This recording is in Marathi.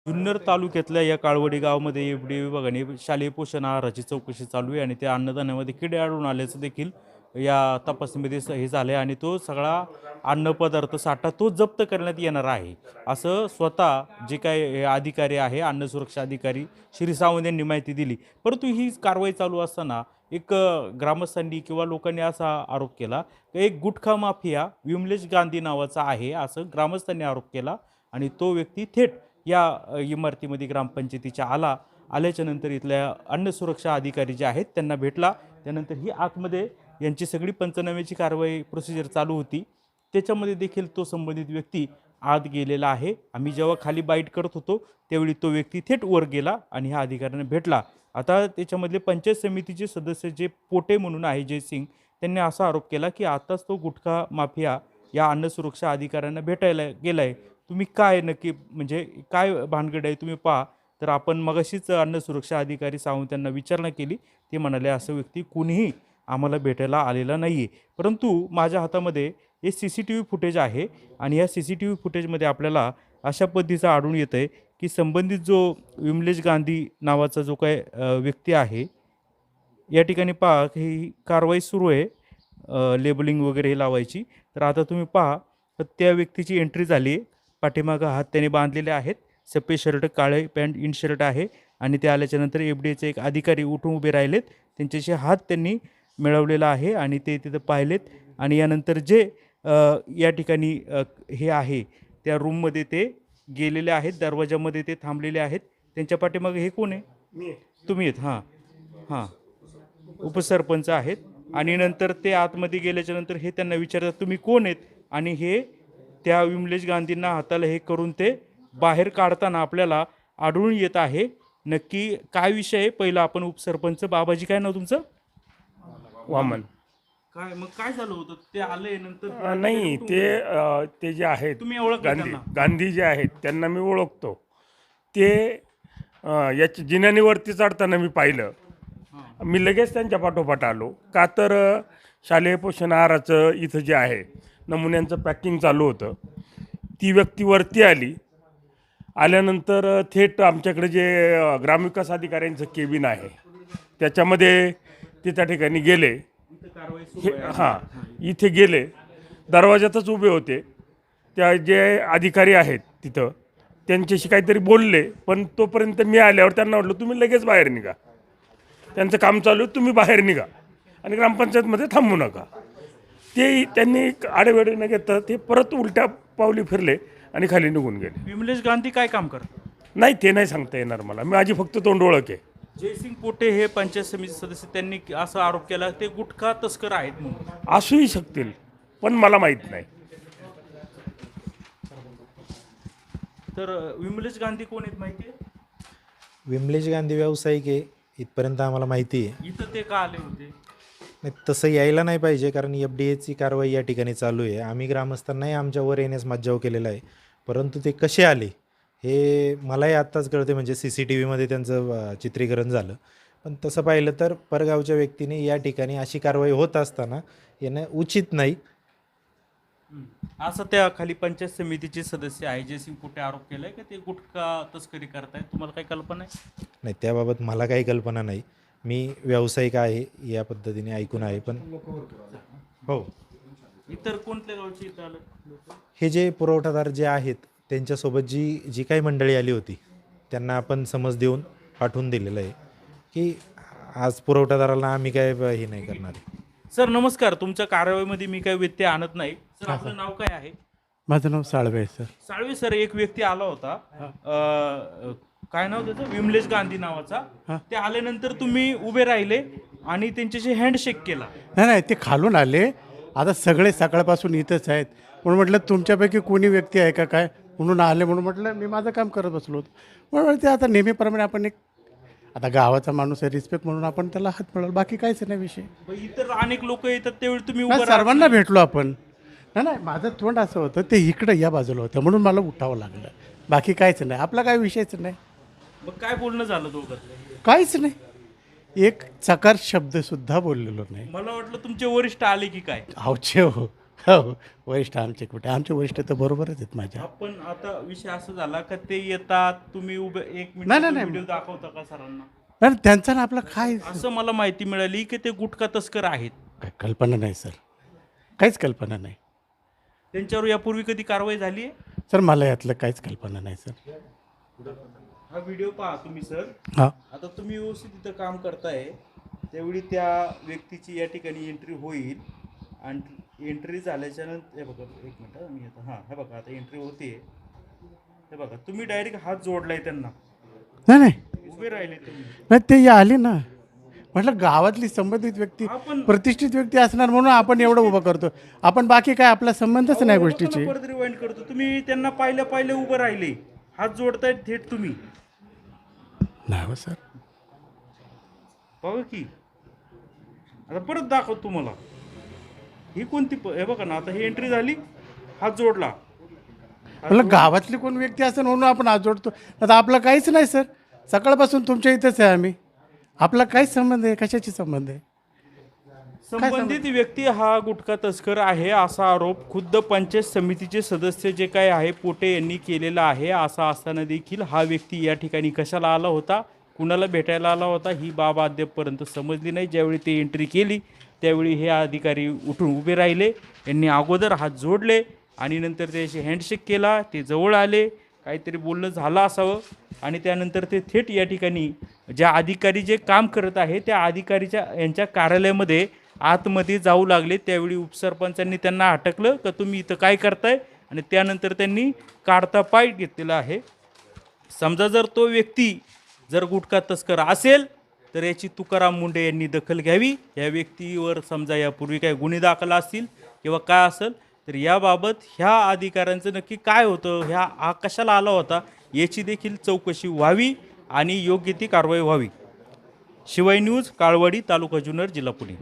जुन्नर तालुक्यातल्या या काळवडी गावामध्ये एफडी विभागाने शालेय पोषण आहाराची चौकशी चालू आहे आणि त्या अन्नधान्यामध्ये किडे आढळून आल्याचं देखील या तपासणीमध्ये हे झालं आहे आणि तो सगळा अन्नपदार्थ साठा तो जप्त करण्यात येणार आहे असं स्वतः जे काय हे अधिकारी आहे अन्न सुरक्षा अधिकारी श्री सावंत यांनी माहिती दिली. परंतु ही कारवाई चालू असताना एक ग्रामस्थांनी किंवा लोकांनी असा आरोप केला की एक गुटखा माफिया विमलेश गांधी नावाचा आहे असं ग्रामस्थांनी आरोप केला आणि तो व्यक्ती थेट या इमारतीमध्ये ग्रामपंचायतीच्या आल्याच्या नंतर इथल्या अन्न सुरक्षा अधिकारी जे आहेत त्यांना भेटला. त्यानंतर ही आतमध्ये यांची सगळी पंचनाम्याची कारवाई प्रोसिजर चालू होती. त्याच्यामध्ये देखील तो संबंधित व्यक्ती आत गेलेला आहे. आम्ही जेव्हा खाली बाईट करत होतो त्यावेळी तो व्यक्ती थेट वर गेला आणि ह्या अधिकाऱ्यांना भेटला. आता त्याच्यामधले पंचायत समितीचे सदस्य जे पोटे म्हणून आहे जयसिंग त्यांनी असा आरोप केला की आताच तो गुटखा माफिया या अन्न सुरक्षा अधिकाऱ्यांना भेटायला गेला आहे. तुम्ही काय नक्की म्हणजे काय भानगड आहे तुम्ही पहा. तर आपण मगाशीच अन्न सुरक्षा अधिकारी सावंत त्यांना विचारणा केली. ते म्हणाले असं व्यक्ती कुणीही आम्हाला भेटायला आलेला नाही आहे. परंतु माझ्या हातामध्ये हे CCTV फुटेज आहे आणि या CCTV फुटेजमध्ये आपल्याला अशा पद्धतीचं आढळून येतं आहे की संबंधित जो विमलेश गांधी नावाचा जो काय व्यक्ती आहे या ठिकाणी पहा ही कारवाई सुरू आहे लेबलिंग वगैरे हे लावायची. तर आता तुम्ही पहा तर त्या व्यक्तीची एंट्री झाली आहे. पाठीमागं हात त्याने बांधलेले आहेत. सफेद shirt Kale pant in shirt आहे आणि ते आल्याच्यानंतर FDAचे एक अधिकारी उठून उभे राहिलेत. त्यांच्याशी हात त्यांनी मिळवलेला आहे आणि ते तिथं पाहिलेत आणि यानंतर जे या ठिकाणी हे आहे त्या रूममध्ये ते गेलेले आहेत. दरवाजामध्ये ते थांबलेले आहेत. त्यांच्या पाठीमागे हे कोण आहे? तुम्ही आहेत. हां उपसरपंच आहेत आणि नंतर ते आतमध्ये गेल्याच्यानंतर हे त्यांना विचारतात तुम्ही कोण आहेत आणि हे त्या विमलेश गांधींना हाताला हे करून ते बाहेर काढताना आपल्याला आढळून येत आहे. नक्की काय विषय आहे पहिला आपण उपसरपंच बाबाजी काय नाव तुमचं? वामन. काय मग काय झालं होतं ते आले नंतर नाही ते जे आहेत तुम्ही ओळखलं त्यांना? गांधी जे आहेत त्यांना मी ओळखतो. ते याच्या जिन्यानीवरती चढताना मी पाहिलं. मी लगेच त्यांच्या पाठोपाठ आलो का तर शालेय पोषण आहाराचं इथं जे आहे नमुन्यांचं पॅकिंग चालू होतं. ती व्यक्ती वरती आल्यानंतर थेट आमच्याकडे जे ग्रामविकास अधिकाऱ्यांचं केबिन आहे त्याच्यामध्ये ते त्या ठिकाणी गेले. इथे गेले दरवाजातच उभे होते. त्या जे अधिकारी आहेत तिथं त्यांच्याशी काहीतरी बोलले पण तोपर्यंत मी आल्यावर त्यांना म्हटलं तुम्ही लगेच बाहेर निघा. त्यांचं काम चालू आहे तुम्ही बाहेर निघा आणि ग्रामपंचायतमध्ये थांबू नका. ते त्यांनी आडेवेडे न घेता ते परत उलट्या पावली फिरले आणि खाली निघून गेले. विमलेश गांधी काय काम करतात? नाही ते नाही सांगता येणार मला. माझी फक्त तोंड ओळख आहे. जयसिंग पोटे हे पंचायत समिती सदस्य त्यांनी असा आरोप केला ते गुटखा तस्कर आहेत म्हणून. असूही शकतील पण मला माहीत नाही. तर विमलेश गांधी कोण आहेत माहिती आहे? विमलेश गांधी व्यावसायिक आहे इथपर्यंत आम्हाला माहिती आहे. इथं ते का आले होते? नाही तसं यायला नाही पाहिजे कारण FDAची कारवाई या ठिकाणी चालू आहे. आम्ही ग्रामस्थांनाही आमच्यावर येण्यास मज्जाव केलेला आहे. परंतु ते कसे आले हे मलाही आत्ताच कळते. म्हणजे CCTVमध्ये त्यांचं चित्रीकरण झालं. पण तसं पाहिलं तर परगावच्या व्यक्तीने या ठिकाणी अशी कारवाई होत असताना येणं उचित नाही. असं त्या खाली पंचायत समितीचे सदस्य आहे जयसिंग पोटे आरोप केलाय की ते गुटखा तस्करी करतायत. तुम्हाला काही कल्पना आहे? नाही त्याबाबत मला काही कल्पना नाही. मी व्यावसायिक आहे या पद्धतीने ऐकून आहे. पण हो इतर कोणत्या गावचे इथं आलं? हे जे पुरवठादार जे आहेत त्यांच्यासोबत जी काही मंडळी आली होती त्यांना आपण समज देऊन पाठवून दिलेलं आहे की आज पुरवठादाराला आम्ही काय हे नाही करणार. सर नमस्कार. तुमच्या कारवाईमध्ये मी काही व्यत्यय आणत नाही. सर आपलं नाव काय आहे? माझं नाव साळवे आहे सर. साळवे सर एक व्यक्ती आला होता काय नाव त्याचं विमलेश गांधी नावाचा. ते आल्यानंतर तुम्ही उभे राहिले आणि त्यांच्याशी हँडशेक केला. नाही ते खालून आले. आता सगळे सकाळपासून इथंच आहेत म्हणून म्हटलं तुमच्यापैकी कोणी व्यक्ती आहे का काय म्हणून आले. म्हणून म्हटलं मी माझं काम करत बसलो होतो. म्हणून ते आता नेहमीप्रमाणे आपण एक आता गावाचा माणूस आहे रिस्पेक्ट म्हणून आपण त्याला हात मिळवला. बाकी काहीच नाही विषय. इतर अनेक लोक येतात त्यावेळी तुम्ही नाही सर्वांना भेटलो आपण. नाही माझं तोंड असं होतं ते इकडं या बाजूला होतं म्हणून मला उठावं लागलं. बाकी काहीच नाही. आपला काय विषयच नाही. मग काय बोलणं झालं दोघं? काहीच नाही. एक चकार शब्दसुद्धा बोललेलो नाही. मला वाटलं तुमचे वरिष्ठ आले की काय. आवचे हो हो वरिष्ठ आमचे कुठे आमचे वरिष्ठ तर बरोबरच आहेत माझ्या. आपण आता विषय असं झाला का ते येतात, तुम्ही उभे एक नाही, मिनिट नाही. व्हिडिओ दाखवता का सरांना? नाही त्यांचा ना आपला काय असं मला माहिती मिळाली की ते गुटखा तस्कर आहेत. काय कल्पना नाही सर, काहीच कल्पना नाही त्यांच्यावर यापूर्वी कधी कारवाई झाली आहे? सर, मला यातलं काहीच कल्पना नाही सर. हा व्हिडिओ पहा तुम्ही सर. हां आता तुम्ही व्यवस्थित इथं काम करताय, त्यावेळी त्या व्यक्तीची या ठिकाणी एंट्री होईल आणि एंट्री झाल्याच्या नंतर हे बघा, एक मिनटं मी आता हे बघा आता एंट्री होते. हे बघा तुम्ही डायरेक्ट हात जोडलाय त्यांना, नाही नाही उभे राहिले तुम्ही. नाही ते या आले ना, म्हटलं गावातली संबंधित व्यक्ती आपण प्रतिष्ठित व्यक्ती असणार म्हणून आपण एवढं उभं करतो. आपण बाकी काय आपला संबंधच नाही गोष्टीची. परत रिवाइंड करतो. तुम्ही त्यांना पाहिले उभं राहिले, हात जोडतायत थेट तुम्ही. नाही हो सर. बघा की आता परत दाखवतो तुम्हाला. ही कोणती हे बघा ना, आता ही एंट्री झाली, हात जोडला. म्हटलं गावातली कोण व्यक्ती असेल म्हणून आपण हात जोडतो. आता आपलं काहीच नाही सर, सकाळपासून तुमच्या इथंच आहे आम्ही. आपला काहीच संबंध आहे, कशाची संबंध आहे? संबंधित व्यक्ती हा गुटखा तस्कर आहे असा आरोप खुद्द पंचायत समितीचे सदस्य जे काय आहे पोटे यांनी केलेला आहे. असा असताना देखील हा व्यक्ती या ठिकाणी कशाला आला होता, कुणाला भेटायला आला होता, ही बाब अद्यापपर्यंत समजली नाही. ज्यावेळी ते एंट्री केली त्यावेळी हे अधिकारी उठून उभे राहिले. यांनी अगोदर हात जोडले आणि नंतर त्याशी हँडशेक केला. ते जवळ आले, काहीतरी बोलणं झालं असावं आणि त्यानंतर ते थेट या ठिकाणी ज्या अधिकारी जे काम करत आहे त्या अधिकारीच्या यांच्या कार्यालयामध्ये आतमध्ये जाऊ लागले. त्यावेळी उपसरपंचांनी त्यांना अटकलं का तुम्ही इथं काय करताय, आणि त्यानंतर त्यांनी काढता पाय घेतलेला आहे. समजा जर तो व्यक्ती जर गुटखा तस्कर असेल तर याची तुकाराम मुंडे यांनी दखल घ्यावी. या व्यक्तीवर समजा यापूर्वी काही गुन्हे दाखल असतील किंवा काय असेल तर याबाबत ह्या अधिकाऱ्यांचं नक्की काय होतं, हा कशाला आला होता याची देखील चौकशी व्हावी आणि योग्य ती कारवाई व्हावी. शिवाय न्यूज, काळवाडी, तालुका जुन्नर, जिल्हा पुणे.